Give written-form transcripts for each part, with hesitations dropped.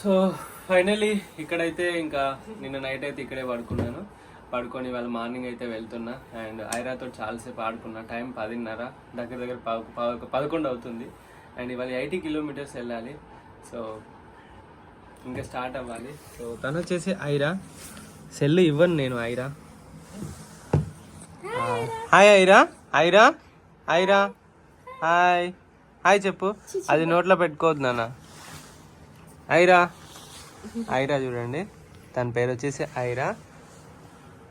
So finally ఇక్కడైతే ఇంకా నిన్న నైట్ అయితే ఇక్కడే పడుకొని వాళ్ళ మార్నింగ్ అయితే వెళ్తున్నా. అండ్ ఐరాతో చాలాసేపు ఆడుకున్నా. టైం 10:30 దగ్గర 11 అవుతుంది. అండ్ ఇవాళ 80 కిలోమీటర్స్ వెళ్ళాలి. సో ఇంకా స్టార్ట్ అవ్వాలి. సో తను వచ్చేసి ఐరా. సెల్ ఇవ్వను నేను. Aira hi. Aira hi hi చెప్పు. అది నోట్లో పెట్టుకోవద్దు నాన్న. ఐరా చూడండి, తన పేరు వచ్చేసి ఐరా.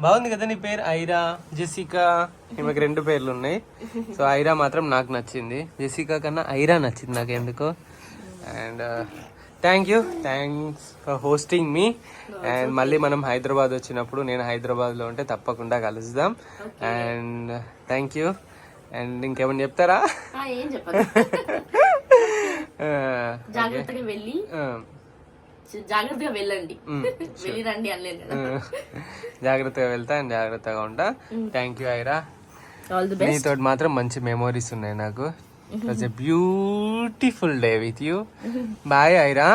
బాగుంది కదా నీ పేరు? ఐరా, జెసికా. ఈమెకి 2 పేర్లు ఉన్నాయి. సో ఐరా మాత్రం నాకు నచ్చింది. జెసికా కన్నా ఐరా నచ్చింది నాకు ఎందుకో. And thanks for hosting me. And మళ్ళీ మనం హైదరాబాద్ వచ్చినప్పుడు, నేను హైదరాబాద్లో ఉంటే తప్పకుండా కలుద్దాం. And thank you. అండ్ ఇంకేమన్నా చెప్తారా? జాగ్రత్తగా వెళ్ళి జాగ్రత్తగా వెళ్ళండి. వెళ్ళి రండి అనలేదు కదా. జాగ్రత్తగా వెళ్తా అండ్ జాగ్రత్తగా ఉంటా. Thank you Aira. నీతో మాత్రం మంచి మెమోరీస్ ఉన్నాయి నాకు. It's a beautiful day with you. Bye Aira,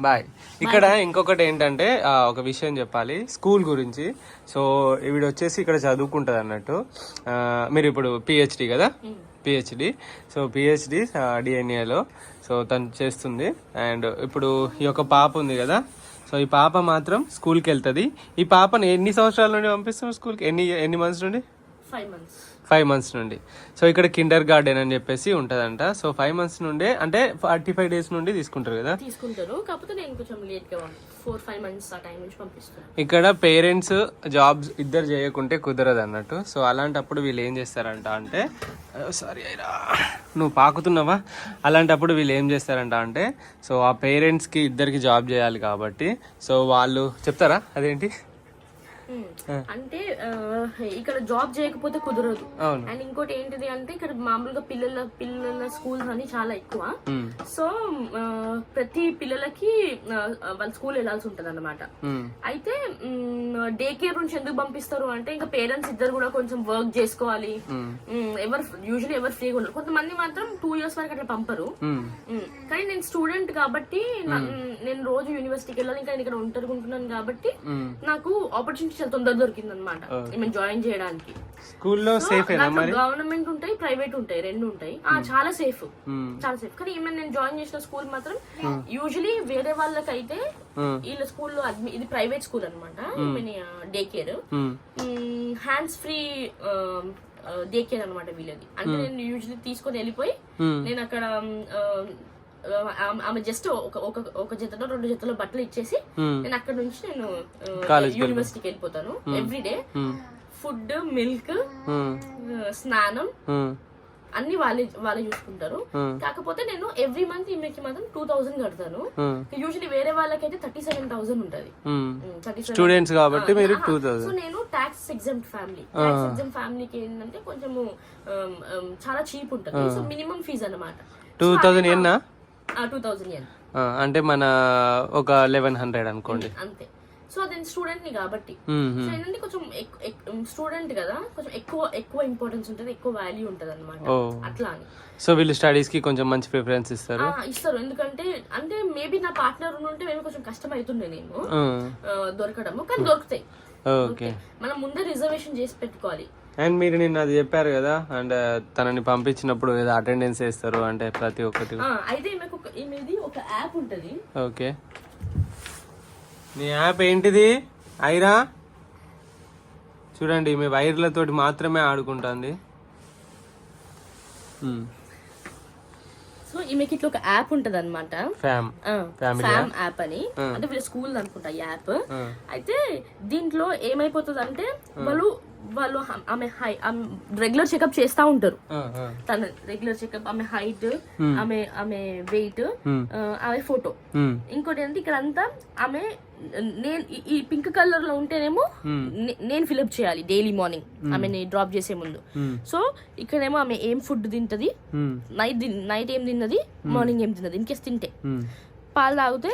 bye. ఇక్కడ ఇంకొకటి ఏంటంటే ఒక విషయం చెప్పాలి స్కూల్ గురించి. సో ఈవిడ వచ్చేసి ఇక్కడ చదువుకుంటుంది అన్నట్టు. మీరు ఇప్పుడు పిహెచ్డి కదా, పిహెచ్డి. సో పిహెచ్డి డిఎన్ఏలో సో తను చేస్తుంది. అండ్ ఇప్పుడు ఈ యొక్క పాప ఉంది కదా, సో ఈ పాప మాత్రం స్కూల్కి వెళ్తుంది. ఈ పాపను ఎన్ని సంవత్సరాల నుండి పంపిస్తాం స్కూల్కి? ఎన్ని మంత్స్ నుండి? 5 months నుండి. సో ఇక్కడ కిండర్ గార్డెన్ అని చెప్పేసి ఉంటదంట. సో 5 months నుండే, అంటే 45 days నుండి తీసుకుంటారు కదా. కాకపోతే నేను కొంచెం లేట్ గా 4-5 months ఆ టైం నుంచి పంపిస్తాను. ఇక్కడ పేరెంట్స్ జాబ్స్ ఇద్దరు చేయకుంటే కుదరదు అన్నట్టు. సో అలాంటప్పుడు వీళ్ళు ఏం చేస్తారంట అంటే, సారీ ఐరా నువ్వు పాకుతున్నావా? అలాంటప్పుడు వీళ్ళు ఏం చేస్తారంట అంటే, సో ఆ పేరెంట్స్కి ఇద్దరికి జాబ్ చేయాలి కాబట్టి సో వాళ్ళు చెప్తారా అదేంటి అంటే ఇక్కడ జాబ్ చేయకపోతే కుదరదు. అండ్ ఇంకోటి ఏంటిది అంటే ఇక్కడ మామూలుగా పిల్లల స్కూల్స్ అని చాలా ఎక్కువ. సో ప్రతి పిల్లలకి వాళ్ళ స్కూల్ వెళ్ళాల్సి ఉంటది అన్నమాట. అయితే డే కేర్ నుంచి ఎందుకు పంపిస్తారు అంటే, ఇంకా పేరెంట్స్ ఇద్దరు కూడా కొంచెం వర్క్ చేసుకోవాలి. ఎవరు ఫ్రీగా ఉండరు. కొంతమంది మాత్రం 2 years వరకు అట్లా పంపరు. కానీ నేను స్టూడెంట్ కాబట్టి నేను రోజు యూనివర్సిటీకి వెళ్ళాలి. ఇంకా నేను ఇక్కడ ఒంటరిగా కాబట్టి నాకు ఆపర్చునిటీ చాలా తొందరగా దొరికింది అనమాట మేము జాయిన్ చేయడానికి. స్కూల్లో సేఫ్ గవర్నమెంట్ ఉంటాయి, ప్రైవేట్ ఉంటాయి, 2 ఉంటాయి. చాలా సేఫ్. కానీ నేను జాయిన్ చేసిన స్కూల్ మాత్రం యూజువలీ వేరే వాళ్ళకైతే వీళ్ళ స్కూల్లో ఇది ప్రైవేట్ స్కూల్ అనమాట. Day care hands free day care అనమాట వీళ్ళది. అంటే నేను యూజువలీ తీసుకొని వెళ్ళిపోయి నేను అక్కడ ఆమె జస్ట్ ఒక జతలో 2 జతలో బట్టలు ఇచ్చేసి నేను అక్కడ నుంచి నేను యూనివర్సిటీకి వెళ్ళిపోతాను. ఎవ్రీడే ఫుడ్, మిల్క్, స్నానం అన్ని వాళ్ళే చూసుకుంటారు. కాకపోతే నేను ఎవ్రీ మంత్ ఈమెకి మాత్రం 2000 కడతాను. యూజువల్లీ వేరే వాళ్ళకైతే 37,000 ఉంటది. స్టూడెంట్స్ కాబట్టి మీరు 2000. సో నేను టాక్స్ ఎగ్జామ్ట్ ఫ్యామిలీకి ఏంటంటే కొంచెం చాలా చీప్ ఉంటది. సో మినిమం ఫీజ్ అన్నమాట 2000 ఎన్నా? 2000 yen. అంటే మన ఒక 1100 అనుకోండి అంతే. సో అది స్టూడెంట్ ని కాబట్టి సో ఏంటంటే కొంచెం స్టూడెంట్ కదా, కొంచెం ఎక్కువ ఇంపార్టెన్స్ ఉంటుంది, ఎక్కువ వాల్యూ ఉంటది అనమాట. అట్లా అని సో వీళ్ళు స్టడీస్ కి కొంచెం మంచి ప్రిఫరెన్స్ ఇస్తారు. ఎందుకంటే అంటే మేబీ నా పార్ట్నర్ ఉంటే మేము కొంచెం కష్టం అవుతుండే నేను దొరకడము. కానీ దొరుకుతాయి. మనం ముందే రిజర్వేషన్ చేసి పెట్టుకోవాలి. అండ్ మీరు నిన్న అది చెప్పారు కదా, అండ్ తనని పంపించినప్పుడు ఏదో అటెండెన్స్ వేస్తారు అంటే ప్రతి ఒక్కటి. అయితే ఈమెది ఒక యాప్ ఉంటది. ఓకే, నీ యాప్ ఏంటిది ఐరా? చూడండి మీ వైర్లతోటి మాత్రమే ఆడుకుంటుంది. సో ఈమెకి ఇట్లా ఒక యాప్ ఉంటది అనమాట, ఫ్యామ్ యాప్ అని. అంటే వీళ్ళ స్కూల్ అనుకుంటా ఈ యాప్. అయితే దీంట్లో ఏమైపోతుంది అంటే వాళ్ళు ఆమె రెగ్యులర్ చెకప్ చేస్తా ఉంటారు. తన రెగ్యులర్ చెకప్, ఆమె హైట్, ఆమె వెయిట్, ఆమె ఫోటో. ఇంకోటి ఏంటంటే ఇక్కడ అంతా ఆమె నేను ఈ పింక్ కలర్ లో ఉంటేనేమో నేను ఫిల్అప్ చేయాలి డైలీ మార్నింగ్ ఆమెని డ్రాప్ చేసే ముందు. సో ఇక్కడేమో ఆమె ఏం ఫుడ్ తింటది, నైట్ ఏం తిన్నది, మార్నింగ్ ఏం తిన్నది. ఇన్కేస్ తింటే పాలు తాగితే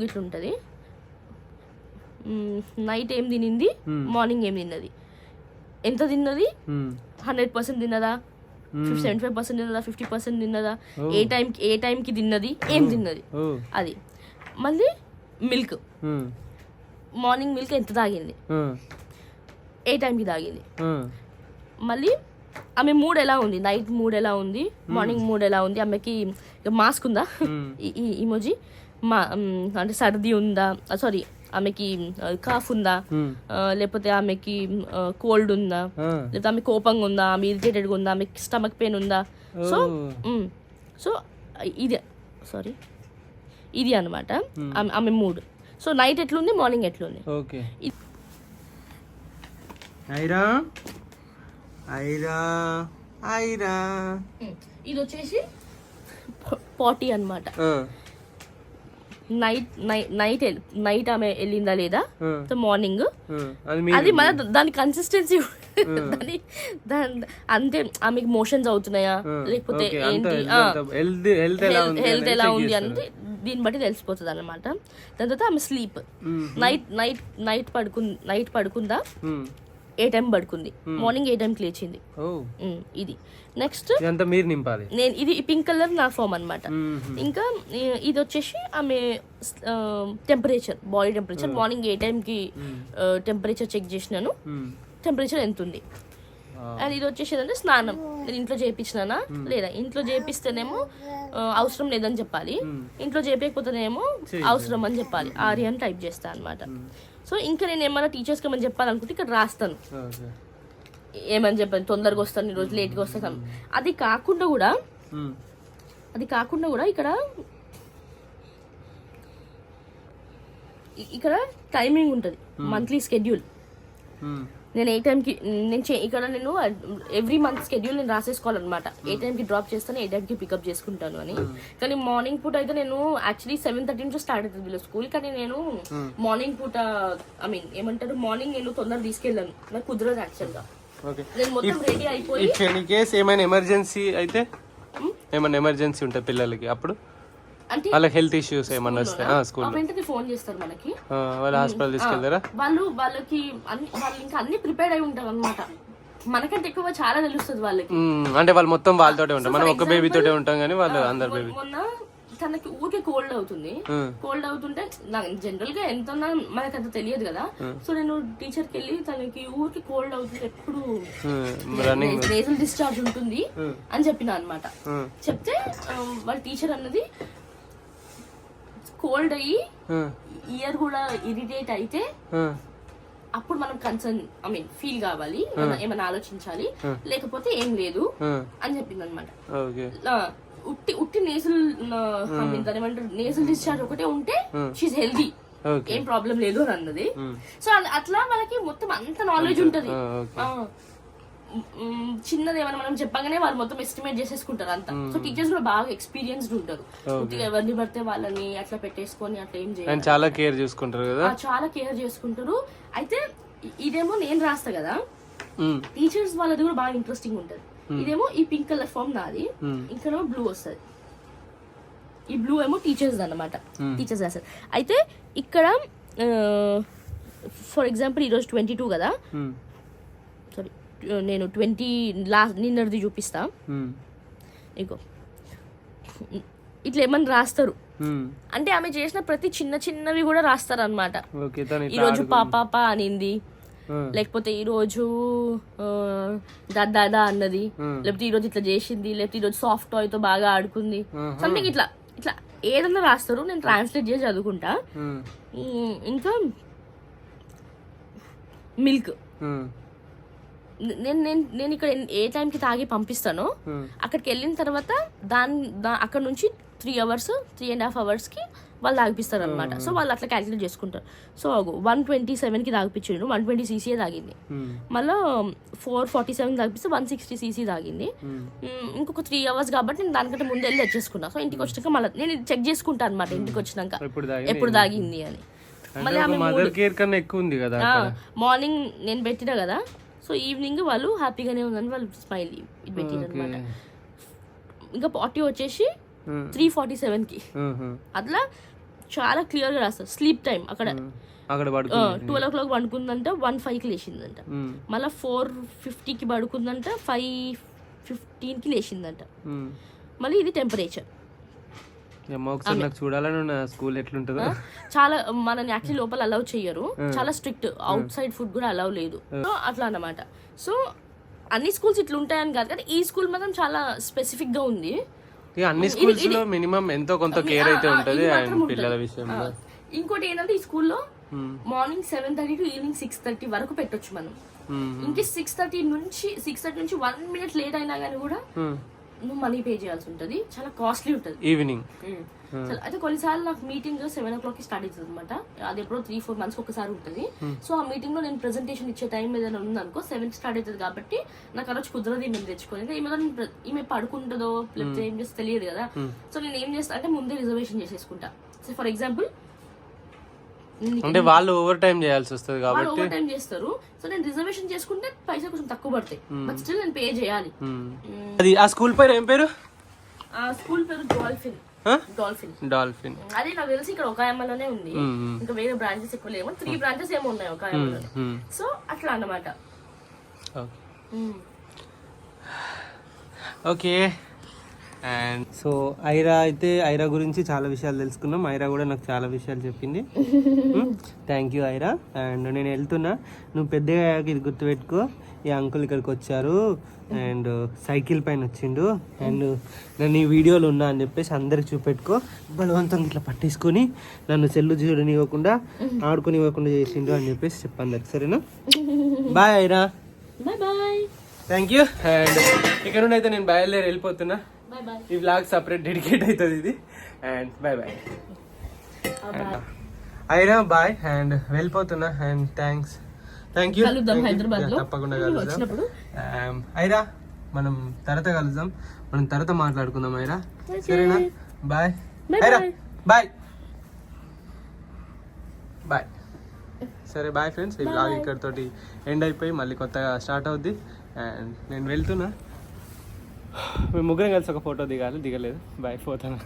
ఇట్లుంటది, నైట్ ఏం తినింది, మార్నింగ్ ఏం తిన్నది, ఎంత తిన్నది, 100% తిన్నదా, 75% తిన్నదా, 50% తిన్నదా, ఏ టైంకి తిన్నది, ఏం తిన్నది, అది మళ్ళీ మిల్క్, మార్నింగ్ మిల్క్ ఎంత తాగింది, ఏ టైంకి తాగింది, మళ్ళీ ఆమె మూడ్ ఎలా ఉంది, నైట్ మూడ్ ఎలా ఉంది, మార్నింగ్ మూడ్ ఎలా ఉంది, ఆమెకి మాస్క్ ఉందా, ఇమోజీ మా అంటే సర్ది ఉందా, సారీ ఆమెకి కాఫ్ ఉందా, లేకపోతే ఆమెకి కోల్డ్ ఉందా, లేకపోతే ఆమె కోపంగా ఉందా, ఆమె ఇరిటేటెడ్గా ఉందా, ఆమెకి స్టమక్ పెయిన్ ఉందా. సో సో ఇది అనమాట ఆమె మూడ్. సో నైట్ ఎట్లుంది, మార్నింగ్ ఎట్లుంది. ఓకే ఐరా ఐరా ఐరా ఇది వచ్చేసి పాటీ అనమాట. నైట్ ఆమె వెళ్ళిందా లేదా, మార్నింగ్ అది మన దాని కన్సిస్టెన్సీ అంతే, ఆమెకి మోషన్స్ అవుతున్నాయా లేకపోతే ఏంటి, హెల్త్ ఎలా ఉంది అంటే దీన్ని బట్టి తెలిసిపోతుంది అనమాట. దాని తర్వాత ఆమె స్లీప్, నైట్ పడుకుందా, ఏ టైం పడుకుంది, మార్నింగ్ ఏ టైంకి లేచింది, ఇది. నెక్స్ట్ నేను ఇది పింక్ కలర్ నా ఫామ్ అనమాట. ఇంకా ఇది వచ్చేసి ఆమె టెంపరేచర్, బాడీ టెంపరేచర్, మార్నింగ్ ఏ టైంకి టెంపరేచర్ చెక్ చేసినాను, టెంపరేచర్ ఎంత ఉంది. అండ్ ఇది వచ్చేసి ఏంటంటే స్నానం, నేను ఇంట్లో చేయించినానా లేదా, ఇంట్లో చేపిస్తేనేమో అవసరం లేదని చెప్పాలి, ఇంట్లో చేపించకపోతేనేమో అవసరం అని చెప్పాలి, ఆర్యన్ టైప్ చేస్తా అనమాట. సో ఇంకా నేను ఏమైనా టీచర్స్కి ఏమైనా చెప్పాలనుకుంటే ఇక్కడ రాస్తాను, ఏమని చెప్పాను, తొందరగా వస్తాను, ఈరోజు లేట్గా వస్తాను. అది కాకుండా కూడా ఇక్కడ టైమింగ్ ఉంటుంది, మంత్లీ స్కెడ్యూల్. నేను ఏ టైంకి ఇక్కడ నేను ఎవ్రీ మంత్ స్కెడ్యూల్ నేను రాసేసుకోవాలన్నమాట, ఏ టైంకి డ్రాప్ చేస్తాను, ఏ టైంకి పికప్ చేసుకుంటాను అని. కానీ మార్నింగ్ పూట అయితే నేను యాక్చువల్లీ 7:30 నుంచి స్టార్ట్ అవుతుంది వీళ్ళ స్కూల్, కానీ నేను మార్నింగ్ పూట ఏమంటారు మార్నింగ్ నేను తొందరగా తీసుకెళ్ళాను, నాకు కుదరదు యాక్చువల్గా. నేను మొత్తం రెడీ అయిపోయి ఏమైనా ఎమర్జెన్సీ అయితే ఏమైనా ఎమర్జెన్సీ ఉంటుంది పిల్లలకి, అప్పుడు అంటే వాళ్ళకి హెల్త్ ఇష్యూస్ ఏమన్నా వస్తే స్కూల్ వెంటనే ఫోన్ చేస్తారు మనకి, వాళ్ళు హాస్పిటల్ తీసుకెళ్తారా, వాళ్ళకి వాళ్ళు ఇంకా అన్ని ప్రిపేర్డ్ అయి ఉంటారు అనమాట, మనకంటే ఎక్కువ చాలా తెలుస్తుంది వాళ్ళకి. అంటే వాళ్ళు మొత్తం వాళ్ళతోటే ఉంటాం, మనం ఒక బేబీ తోటే ఉంటాం కానీ వాళ్ళు అందరు బేబీ. మొన్న తనకి ఊరికే కోల్డ్ అవుతుంది, కోల్డ్ అవుతుంటే జనరల్ గా ఎంత మనకు అంత తెలియదు కదా. సో నేను టీచర్కి వెళ్ళి తనకి ఊరికి కోల్డ్ అవుతుంది, ఎప్పుడు నేజల్ డిశ్చార్జ్ ఉంటుంది అని చెప్పిన అనమాట. చెప్తే వాళ్ళ టీచర్ అన్నది కోల్డ్ అయ్యి ఇయర్ కూడా ఇరిటేట్ అయితే అప్పుడు మనం కన్సర్న్ ఫీల్ కావాలి, ఏమైనా ఆలోచించాలి, లేకపోతే ఏం లేదు అని చెప్పింది అనమాట. ఉట్టి నేసల్ నేసల్ డిశ్చార్జ్ ఒకటే ఉంటే షీఈ్ హెల్దీ, ఏం ప్రాబ్లం లేదు అని అన్నది. సో అట్లా మనకి మొత్తం అంత నాలెడ్జ్ ఉంటది. చిన్నది ఏమైనా మనం చెప్పగానే వాళ్ళు మొత్తం ఎస్టిమేట్ చేసేసుకుంటారు అంతా. సో టీచర్స్ కూడా బాగా ఎక్స్పీరియన్స్డ్ ఉంటారు, ఎవరిని పడితే వాళ్ళని అట్లా పెట్టేసుకొని అట్లా ఏం చేయాలి, చాలా కేర్ చేసుకుంటారు కదా, చాలా కేర్ చేసుకుంటారు. అయితే ఇదేమో నేను రాస్తా కదా, టీచర్స్ వాళ్ళది కూడా బాగా ఇంట్రెస్టింగ్ ఉంటది. ఇదేమో ఈ పింక్ కలర్ ఫామ్ నాది, ఇంకనేమో బ్లూ వస్తుంది, ఈ బ్లూ ఏమో టీచర్స్ అన్నమాట, టీచర్స్ రాస్తారు. అయితే ఇక్కడ ఫర్ ఎగ్జాంపుల్ ఈరోజు 22 కదా, సారీ నేను 20 నిన్నటిది చూపిస్తా. ఇగో ఇట్లా ఏమన్నా రాస్తారు అంటే ఆమె చేసిన ప్రతి చిన్నవి కూడా రాస్తారు అనమాట. ఈరోజు పాపా అనింది, లేకపోతే ఈరోజు దాదా అన్నది, లేకపోతే ఈరోజు ఇట్లా చేసింది, లేకపోతే ఈరోజు సాఫ్ట్ టాయ్ తో బాగా ఆడుకుంది, సంథింగ్ ఇట్లా ఇట్లా ఏదన్నా రాస్తారు. నేను ట్రాన్స్లేట్ చేసి చదువుకుంటా. ఇంకా మిల్క్ నేను ఇక్కడ ఏ టైంకి తాగి పంపిస్తానో అక్కడికి వెళ్ళిన తర్వాత అక్కడ నుంచి 3.5 hours కి వాళ్ళు తాగిపిస్తారు అనమాట. సో వాళ్ళు అట్లా క్యాల్కులేట్ చేసుకుంటారు. సో 127కి తాగిపించాడు, 120cc తాగింది. మళ్ళీ 447 తాగిపిస్తే 160cc తాగింది. ఇంకొక 3 hours కాబట్టి నేను దానికంటే ముందు వెళ్ళి వచ్చేసుకున్నా. సో ఇంటికి వచ్చినాక మళ్ళీ నేను చెక్ చేసుకుంటా అనమాట, ఇంటికి వచ్చినాక ఎప్పుడు తాగింది అని. మళ్ళీ మార్నింగ్ నేను పెట్టినా కదా, సో ఈవినింగ్ వాళ్ళు హ్యాపీగానే ఉందని వాళ్ళు స్మైల్ ఇది పెట్టిరు అనమాట. ఇంకా పార్టీ వచ్చేసి 3:47కి అట్లా చాలా క్లియర్ గా రాస్తారు. స్లీప్ టైం అక్కడ 12 o'clock పడుకుందంట, 1:05కి లేచిందంట. మళ్ళీ 4:50కి పడుకుందంట, 5:15కి లేచిందంట. మళ్ళీ ఇది టెంపరేచర్ అమ్మ ఒకసారి నాకు చూడాలని నా స్కూల్ ఎట్లుంటుందో. చాలా మనని యాక్చువల్లీ లోపల అలౌ చెయ్యరు, చాలా స్ట్రిక్ట్, అవుట్ సైడ్ ఫుడ్ కూడా అలౌ లేదు. సో అట్లా అన్నమాట. సో అన్ని స్కూల్స్ ఇట్లా ఉంటాయని కాదు, కానీ ఈ స్కూల్ మాత్రం చాలా స్పెసిఫిక్ గా ఉంది. ఇక అన్ని స్కూల్స్ లో మినిమం ఎంతో కొంత కేర్ అయితే ఉంటది అండ్ పిల్లల విషయంలో. ఇంకోటి ఏంటంటే ఈ స్కూల్లో మార్నింగ్ 7:30 to ఈవినింగ్ 6:30 వరకు పెట్టొచ్చు మనం. ఇంకే 6:30 నుంచి 1 minute లేట్ అయినా కానీ కూడా నువ్వు మనీ పే చేయాల్సి ఉంటది. చాలా కాస్ట్లీ ఉంటది ఈవినింగ్. అయితే కొన్నిసార్లు నాకు మీటింగ్ 7 o'clock స్టార్ట్ అవుతుంది అనమాట. అది ఎప్పుడో 3-4 months ఒకసారి ఉంటుంది. సో ఆ మీటింగ్ లో నేను ప్రెజెంటేషన్ ఇచ్చే టైం ఏదైనా ఉందనుకో 7 స్టార్ట్ అవుతుంది కాబట్టి నాకు ఆ రోజు కుదరదు మేము తెచ్చుకొని. ఈమె పడుకుంటుందో లేకపోతే ఏం చేస్తే తెలియదు కదా. సో నేను ఏం చేస్తా అంటే ముందే రిజర్వేషన్ చేసేసుకుంటా. సో ఫర్ ఎగ్జాంపుల్ అంటే వాళ్ళు ఓవర్ టైం చేయాల్సి వస్తుంది కాబట్టి ఓవర్ టైం చేస్తారు. సో నేను రిజర్వేషన్ చేసుకుంటే పైసా కొంచెం తక్కువ పడతాయి, బట్ స్టిల్ నేను పే చేయాలి. అది ఆ స్కూల్ పేరు ఏం పేరు? ఆ స్కూల్ పేరు డాల్ఫిన్. అదే నాకు తెలిసి ఇక్కడ ఒక లోనే ఉంది, ఇంకా వేరే బ్రాంచెస్ ఎక్కువ లేవు. 3 branches ఏమో ఉన్నాయి ఒక లో. సో అట్లా అన్నమాట. ఓకే. అండ్ సో ఐరా గురించి చాలా విషయాలు తెలుసుకున్నాం. ఐరా కూడా నాకు చాలా విషయాలు చెప్పింది. Thank you Aira. అండ్ నేను వెళ్తున్నా, నువ్వు పెద్దగా అయ్యాక ఇది గుర్తుపెట్టుకో, ఈ అంకుల్ ఇక్కడికి వచ్చారు అండ్ సైకిల్ పైన వచ్చిండు అండ్ నన్ను ఈ వీడియోలో ఉన్నా అని చెప్పేసి అందరికి చూపెట్టుకో. బలవంతంగా ఇట్లా పట్టేసుకొని నన్ను సెల్లు చూడనివ్వకుండా ఆడుకునివ్వకుండా చేసిండు అని చెప్పేసి చెప్పండి, సరేనా? Bye Aira. Bye. Thank you. And ఇక్కడ నుండి అయితే నేను బయలుదేరి వెళ్ళిపోతున్నా. ఈ వ్లాగ్ సపరేట్ డెడికేట్ అవుతుంది ఇది. And bye. Aira bye. And వెళ్ళిపోతున్నా. And thank you. తప్పకుండా కలుద్దాం. ఐరా మనం తర్వాత కలుద్దాం, మనం తర్వాత మాట్లాడుకుందాం ఐరా, సరేనా? బాయ్ ఐరా. బాయ్. సరే బాయ్ ఫ్రెండ్స్. ఈ వ్లాగ్ ఇక్కడితోటి ఎండ్ అయిపోయి మళ్ళీ కొత్తగా స్టార్ట్ అవుద్ది. అండ్ నేను వెళ్తున్నా. మేము ముగ్గురం కలిసి ఒక ఫోటో దిగలేదు. బాయ్, పోతాను.